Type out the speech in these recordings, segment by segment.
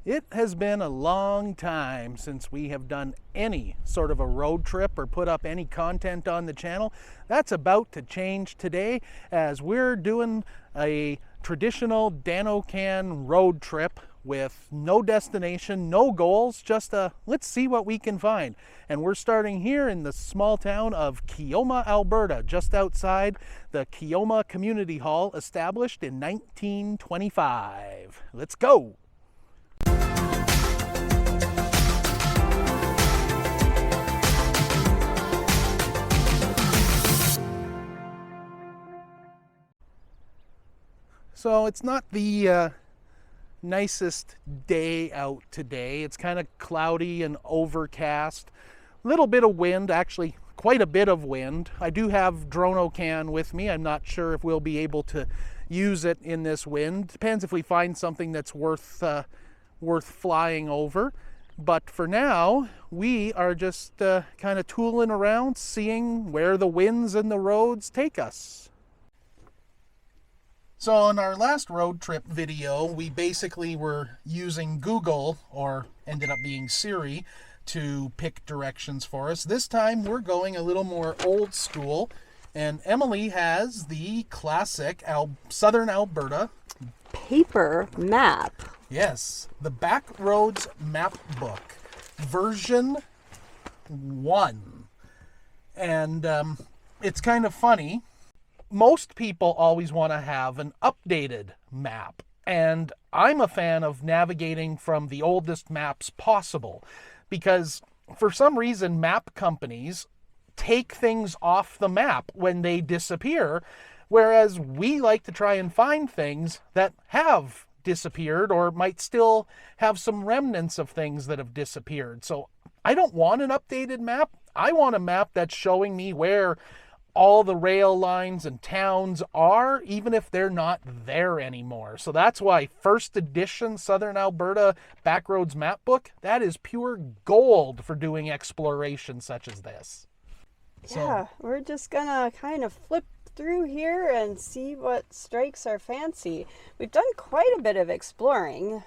It has been a long time since we have done any sort of a road trip or put up any content on the channel. That's about to change today, as we're doing a traditional DroneOCan road trip with no destination, no goals, just let's see what we can find. And we're starting here in the small town of Keoma, Alberta, just outside the Keoma Community Hall, established in 1925. Let's go! So it's not the nicest day out today. It's kind of cloudy and overcast. A little bit of wind, actually quite a bit of wind. I do have DroneOCan with me. I'm not sure if we'll be able to use it in this wind. Depends if we find something that's worth flying over. But for now, we are just kind of tooling around, seeing where the winds and the roads take us. So in our last road trip video, we basically were using Google, or ended up being Siri, to pick directions for us. This time we're going a little more old school, and Emily has the classic Southern Alberta paper map. Yes, the Backroads Mapbook, version 1. And it's kind of funny. Most people always want to have an updated map, and I'm a fan of navigating from the oldest maps possible, because for some reason map companies take things off the map when they disappear, whereas we like to try and find things that have disappeared or might still have some remnants of things that have disappeared. So I don't want an updated map. I want a map that's showing me where all the rail lines and towns are, even if they're not there anymore. So that's why first edition Southern Alberta Backroads Mapbook, that is pure gold for doing exploration such as this. Yeah, so we're just gonna kind of flip through here and see what strikes our fancy. We've done quite a bit of exploring,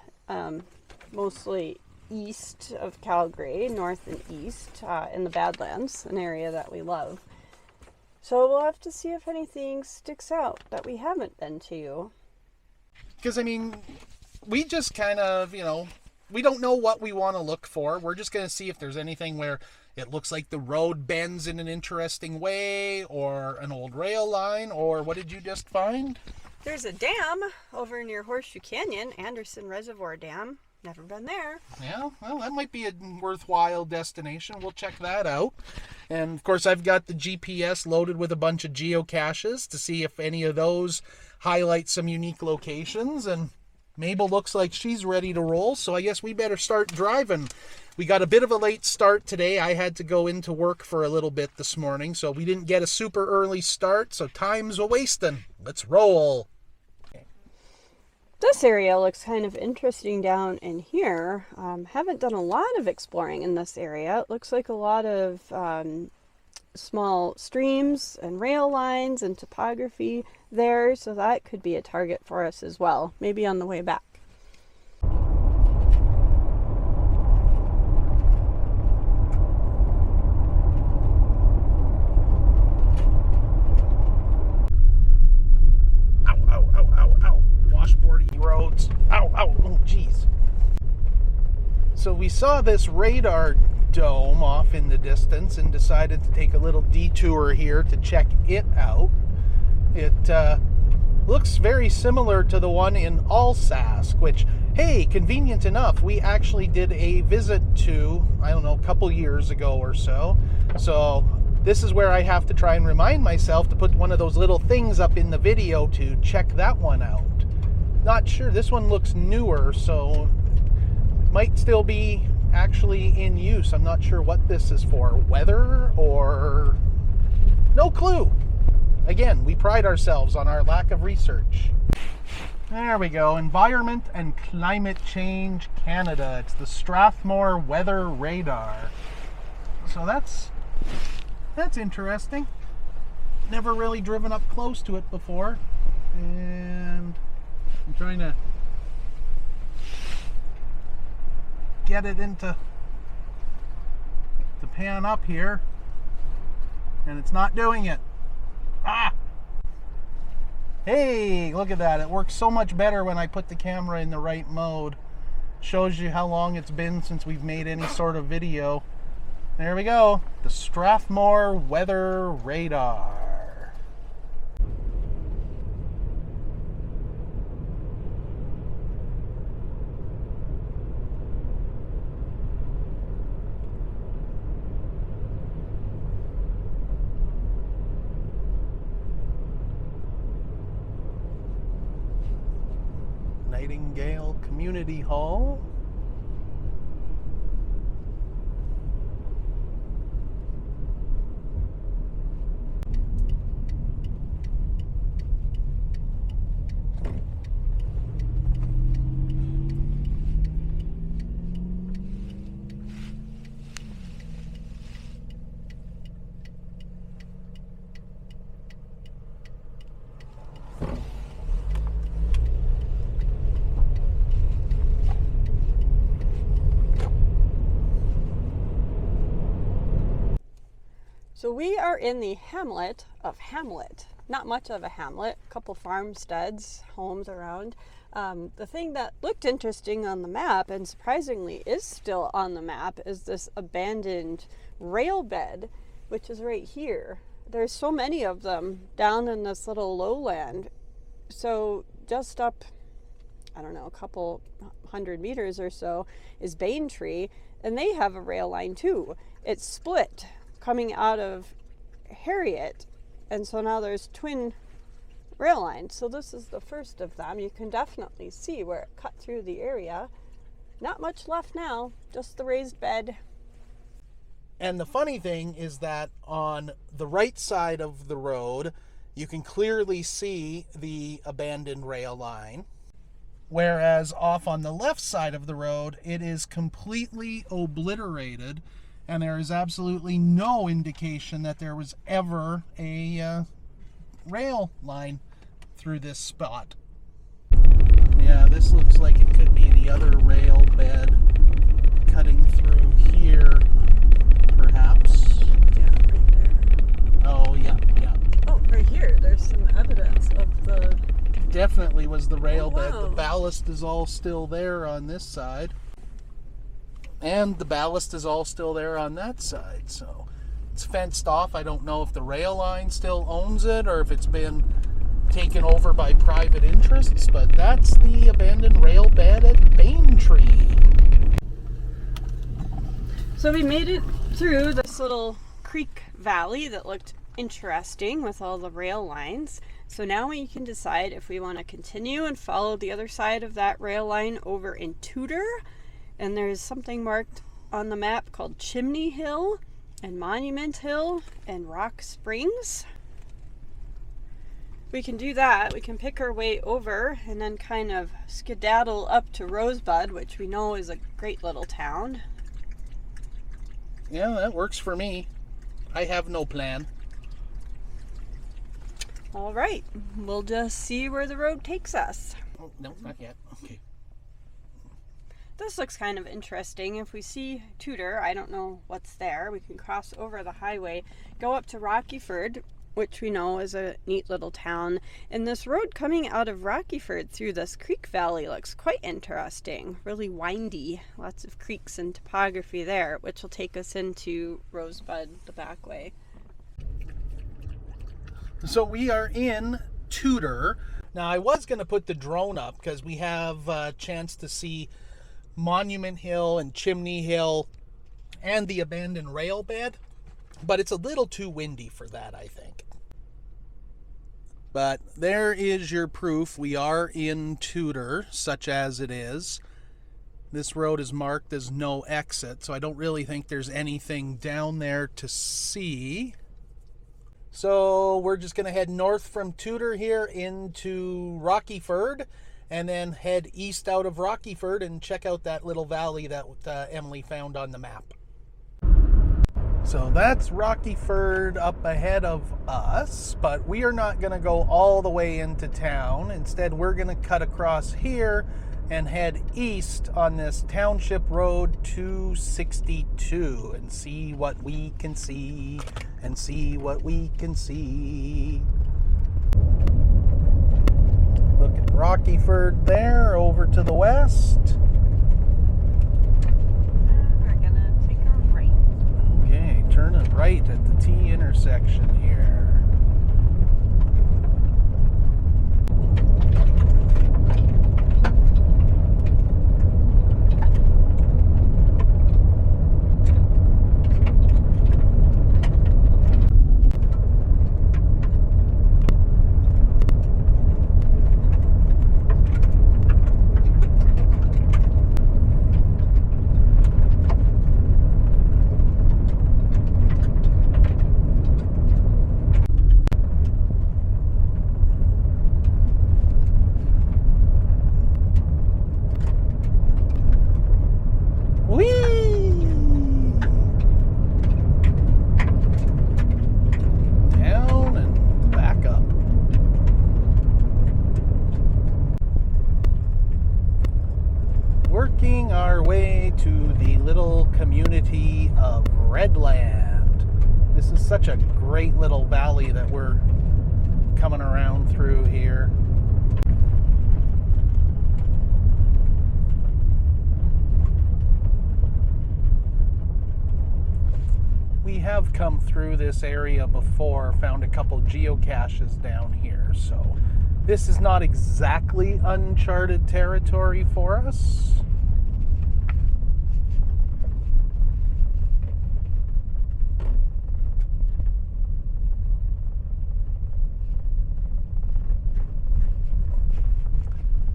mostly east of Calgary, north and east, in the Badlands, an area that we love. So we'll have to see if anything sticks out that we haven't been to. Because, I mean, we just kind of, we don't know what we want to look for. We're just going to see if there's anything where it looks like the road bends in an interesting way, or an old rail line, or what did you just find? There's a dam over near Horseshoe Canyon, Anderson Reservoir Dam. Never been there. Yeah, well, that might be a worthwhile destination. We'll check that out. And, of course, I've got the GPS loaded with a bunch of geocaches to see if any of those highlight some unique locations. And Mabel looks like she's ready to roll, so I guess we better start driving. We got a bit of a late start today. I had to go into work for a little bit this morning, so we didn't get a super early start, so time's a-wasting. Let's roll. This area looks kind of interesting down in here. Haven't done a lot of exploring in this area. It looks like a lot of small streams and rail lines and topography there, so that could be a target for us as well, maybe on the way back. Roads. Ow, oh geez. So we saw this radar dome off in the distance and decided to take a little detour here to check it out. It looks very similar to the one in Alsace, which, hey, convenient enough, we actually did a visit to, I don't know, a couple years ago or so. So this is where I have to try and remind myself to put one of those little things up in the video to check that one out. Not sure, this one looks newer, so might still be actually in use. I'm not sure what this is for, weather or no clue. Again, we pride ourselves on our lack of research. There we go, Environment and Climate Change Canada. It's the Strathmore Weather Radar. So that's interesting. Never really driven up close to it before. And I'm trying to get it into to pan up here, and it's not doing it. Ah! Hey, look at that. It works so much better when I put the camera in the right mode. Shows you how long it's been since we've made any sort of video. There we go. The Strathmore Weather Radar. Nightingale Community Hall. So we are in the hamlet of Hamlet. Not much of a hamlet, a couple farmsteads, homes around. The thing that looked interesting on the map, and surprisingly is still on the map, is this abandoned rail bed, which is right here. There's so many of them down in this little lowland. So just up, I don't know, a couple 100 meters or so is Baintree, and they have a rail line too. It's split coming out of Harriet, and so now there's twin rail lines. So this is the first of them. You can definitely see where it cut through the area. Not much left now, just the raised bed. And the funny thing is that on the right side of the road, you can clearly see the abandoned rail line. Whereas off on the left side of the road, it is completely obliterated, and there is absolutely no indication that there was ever a rail line through this spot. Yeah, this looks like it could be the other rail bed cutting through here, perhaps. Yeah, right there. Oh, yeah. Oh, right here, there's some evidence of the... Definitely was the rail bed. wow. The ballast is all still there on this side. And the ballast is all still there on that side. So it's fenced off. I don't know if the rail line still owns it or if it's been taken over by private interests, but that's the abandoned rail bed at Baintree. So we made it through this little creek valley that looked interesting with all the rail lines. So now we can decide if we want to continue and follow the other side of that rail line over in Tudor. And there's something marked on the map called Chimney Hill and Monument Hill and Rock Springs. We can do that. We can pick our way over and then kind of skedaddle up to Rosebud, which we know is a great little town. Yeah, that works for me. I have no plan. All right, we'll just see where the road takes us. Oh, no, not yet. Okay. This looks kind of interesting. If we see Tudor, I don't know what's there. We can cross over the highway, go up to Rockyford, which we know is a neat little town. And this road coming out of Rockyford through this creek valley looks quite interesting. Really windy. Lots of creeks and topography there, which will take us into Rosebud the back way. So we are in Tudor. Now I was going to put the drone up because we have a chance to see Monument Hill and Chimney Hill and the abandoned rail bed, but it's a little too windy for that, I think. But there is your proof. We are in Tudor, such as it is. This road is marked as no exit, so I don't really think there's anything down there to see. So we're just going to head north from Tudor here into Rockyford, and then head east out of Rockyford and check out that little valley that Emily found on the map. So that's Rockyford up ahead of us, but we are not going to go all the way into town. Instead, we're going to cut across here and head east on this Township Road 262 and see what we can see and see what we can see. Look at Rockyford there over to the west. We're gonna take a right. Okay, turning right at the T intersection here. Working our way to the little community of Redland. This is such a great little valley that we're coming around through here. We have come through this area before, found a couple geocaches down here, so this is not exactly uncharted territory for us.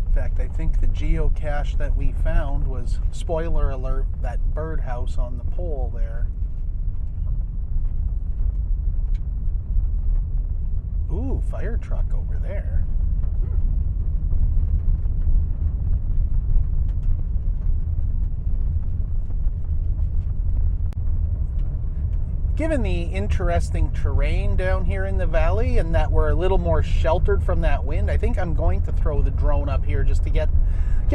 In fact, I think the geocache that we found was, spoiler alert, that birdhouse on the pole there. Ooh, fire truck over there. Given the interesting terrain down here in the valley and that we're a little more sheltered from that wind, I think I'm going to throw the drone up here just to get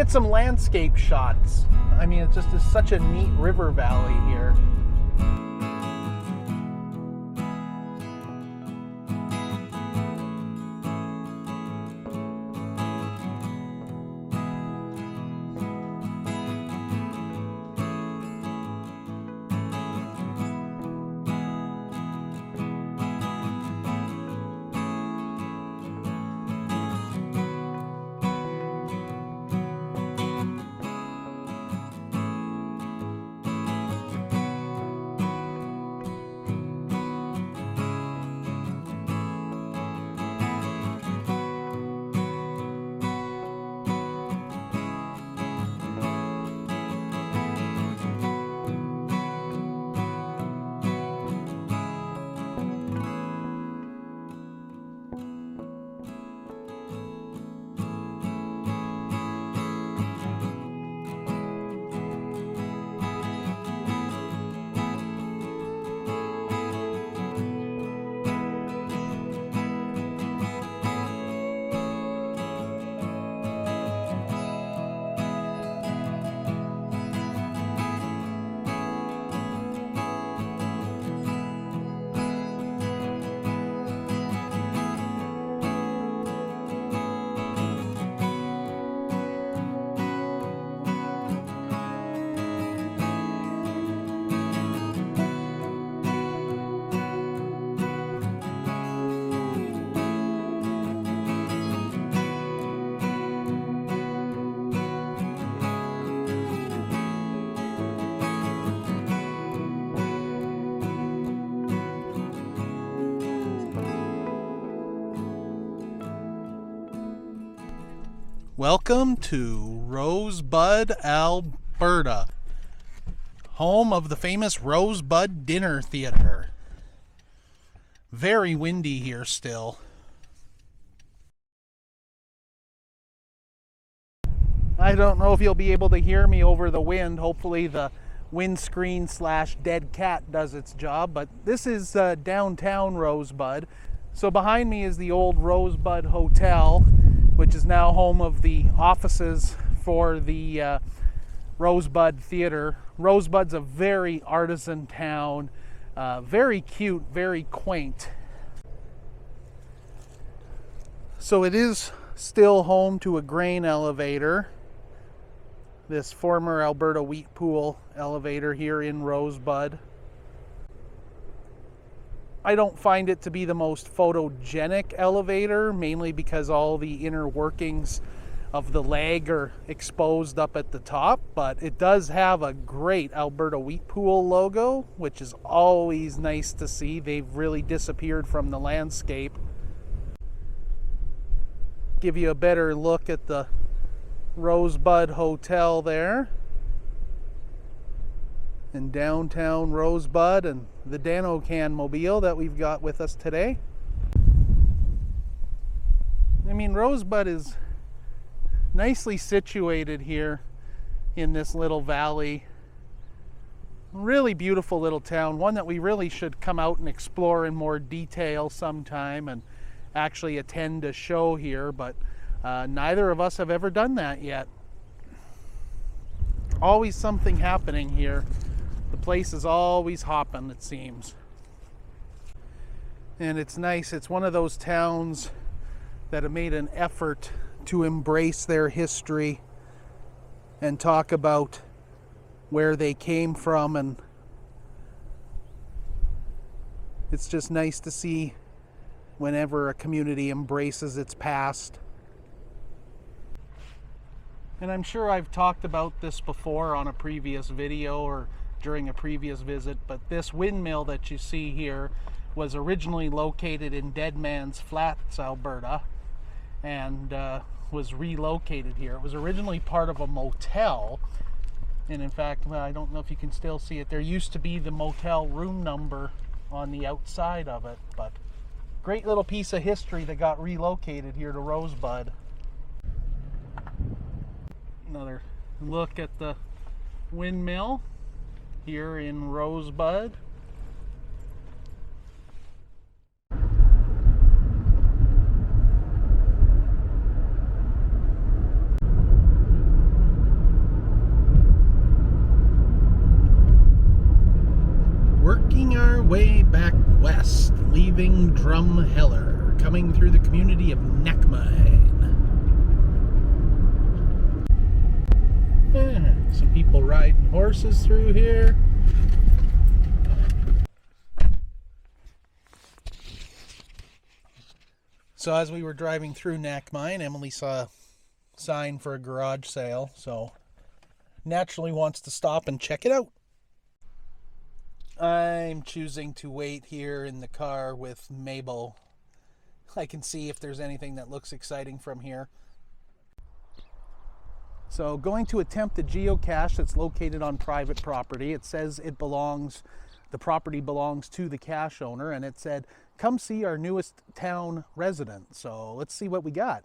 some landscape shots. I mean, it just is such a neat river valley here. Welcome to Rosebud, Alberta, home of the famous Rosebud Dinner Theater. Very windy here still. I don't know if you'll be able to hear me over the wind. Hopefully the windscreen / dead cat does its job, but this is downtown Rosebud. So behind me is the old Rosebud Hotel, which is now home of the offices for the Rosebud Theater. Rosebud's a very artisan town, very cute, very quaint. So it is still home to a grain elevator, this former Alberta wheat pool elevator here in Rosebud. I don't find it to be the most photogenic elevator, mainly because all the inner workings of the leg are exposed up at the top, but it does have a great Alberta wheat pool logo, which is always nice to see. They've really disappeared from the landscape. Give you a better look at the Rosebud Hotel there in downtown Rosebud, and the DroneOCan mobile that we've got with us today. I mean, Rosebud is nicely situated here in this little valley. Really beautiful little town, one that we really should come out and explore in more detail sometime and actually attend a show here, but neither of us have ever done that yet. Always something happening here. The place is always hopping, it seems. And it's nice. It's one of those towns that have made an effort to embrace their history and talk about where they came from, and it's just nice to see whenever a community embraces its past. And I'm sure I've talked about this before on a previous video or during a previous visit, but this windmill that you see here was originally located in Dead Man's Flats, Alberta, and was relocated here. It was originally part of a motel, and in fact, well, I don't know if you can still see it. There used to be the motel room number on the outside of it, but great little piece of history that got relocated here to Rosebud. Another look at the windmill here in Rosebud. Working our way back west, leaving Drumheller, coming through the community of Neckmine. Some people riding horses through here. So as we were driving through Neckmine, Emily saw a sign for a garage sale, so naturally wants to stop and check it out. I'm choosing to wait here in the car with Mabel. I can see if there's anything that looks exciting from here. So going to attempt a geocache that's located on private property. It says the property belongs to the cache owner, and it said, come see our newest town resident. So let's see what we got.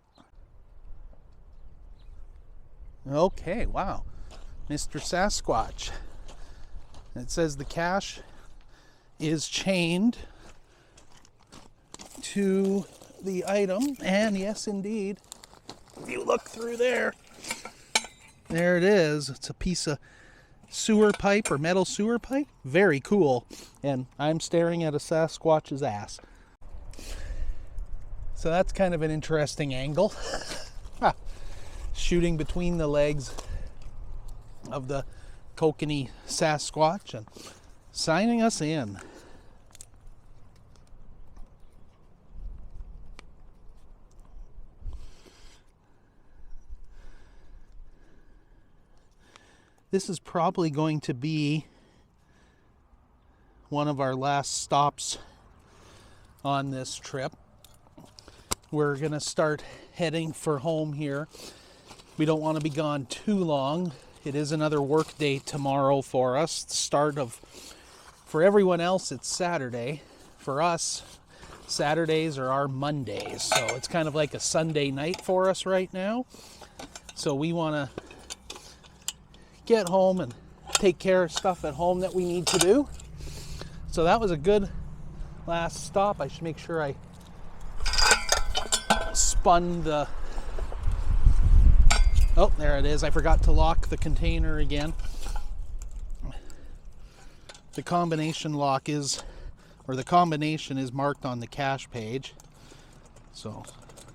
Okay, wow. Mr. Sasquatch. It says the cache is chained to the item, and yes indeed, if you look through there, there it is. It's a piece of sewer pipe or metal sewer pipe. Very cool. And I'm staring at a Sasquatch's ass. So that's kind of an interesting angle. Shooting between the legs of the kokanee Sasquatch and signing us in. This is probably going to be one of our last stops on this trip. We're going to start heading for home here. We don't want to be gone too long. It is another work day tomorrow for us. For everyone else, it's Saturday. For us, Saturdays are our Mondays. So it's kind of like a Sunday night for us right now. So we want to get home and take care of stuff at home that we need to do. So that was a good last stop. I should make sure I Oh, there it is. I forgot to lock the container again. The combination lock is, or the combination is marked on the cache page. So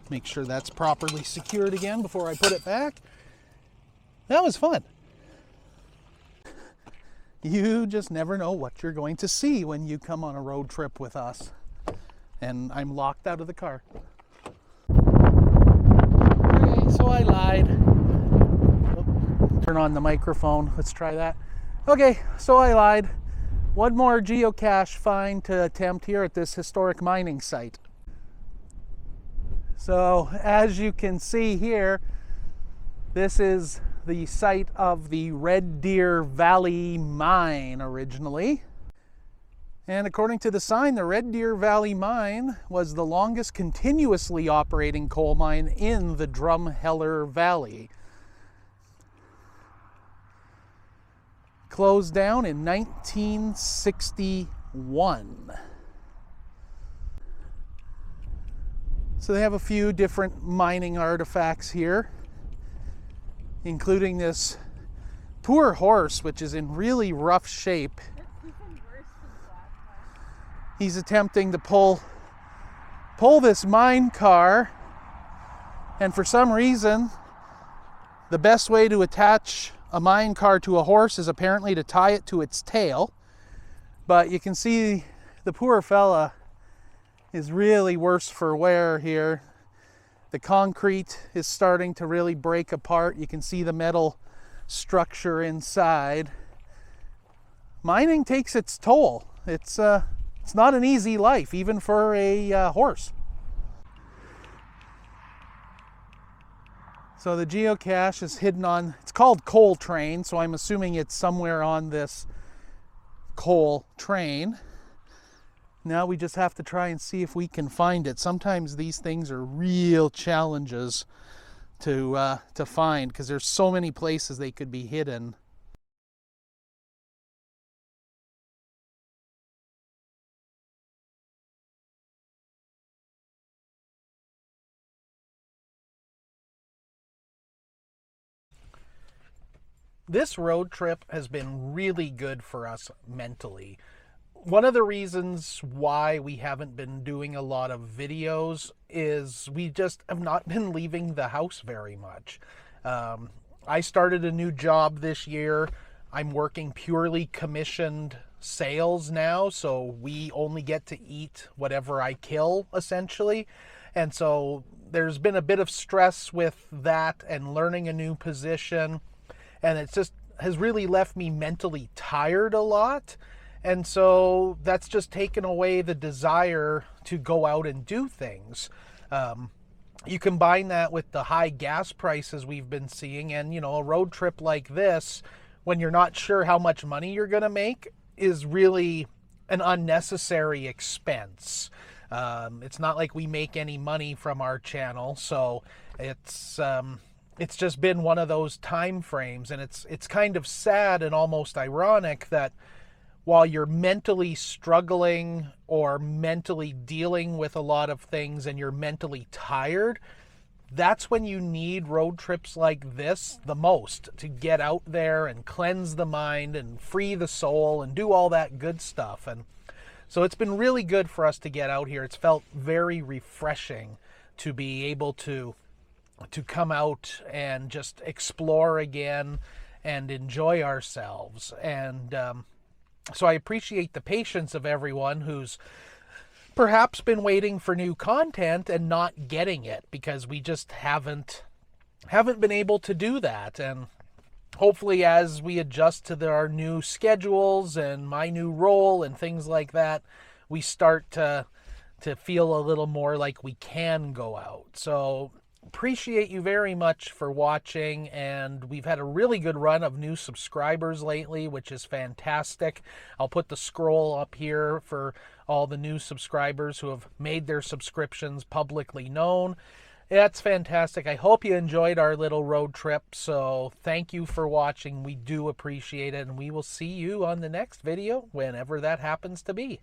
make sure that's properly secured again before I put it back. That was fun. You just never know what you're going to see when you come on a road trip with us. And I'm locked out of the car. Okay, so I lied. Turn on the microphone. Let's try that. Okay, so I lied. One more geocache find to attempt here at this historic mining site. So as you can see here, this is the site of the Red Deer Valley Mine originally. And according to the sign, the Red Deer Valley Mine was the longest continuously operating coal mine in the Drumheller Valley. Closed down in 1961. So they have a few different mining artifacts here, including this poor horse, which is in really rough shape. He's attempting to pull this mine car, and for some reason, the best way to attach a mine car to a horse is apparently to tie it to its tail. But you can see the poor fella is really worse for wear here. The concrete is starting to really break apart. You can see the metal structure inside. Mining takes its toll. It's not an easy life, even for a horse. So the geocache is hidden on, it's called Coal Train, so I'm assuming it's somewhere on this coal train. Now we just have to try and see if we can find it. Sometimes these things are real challenges to find, because there's so many places they could be hidden. This road trip has been really good for us mentally. One of the reasons why we haven't been doing a lot of videos is we just have not been leaving the house very much. I started a new job this year. I'm working purely commissioned sales now, so we only get to eat whatever I kill, essentially. And so there's been a bit of stress with that and learning a new position. And it just has really left me mentally tired a lot. And so that's just taken away the desire to go out and do things. You combine that with the high gas prices we've been seeing, and a road trip like this, when you're not sure how much money you're going to make, is really an unnecessary expense. It's not like we make any money from our channel, so it's just been one of those time frames, and it's kind of sad and almost ironic that while you're mentally struggling or mentally dealing with a lot of things and you're mentally tired, that's when you need road trips like this the most, to get out there and cleanse the mind and free the soul and do all that good stuff. And so it's been really good for us to get out here. It's felt very refreshing to be able to come out and just explore again and enjoy ourselves. And so I appreciate the patience of everyone who's perhaps been waiting for new content and not getting it, because we just haven't been able to do that. And hopefully as we adjust to our new schedules and my new role and things like that, we start to feel a little more like we can go out. So appreciate you very much for watching, and we've had a really good run of new subscribers lately, which is fantastic. I'll put the scroll up here for all the new subscribers who have made their subscriptions publicly known. That's fantastic. I hope you enjoyed our little road trip, so thank you for watching. We do appreciate it, and we will see you on the next video, whenever that happens to be.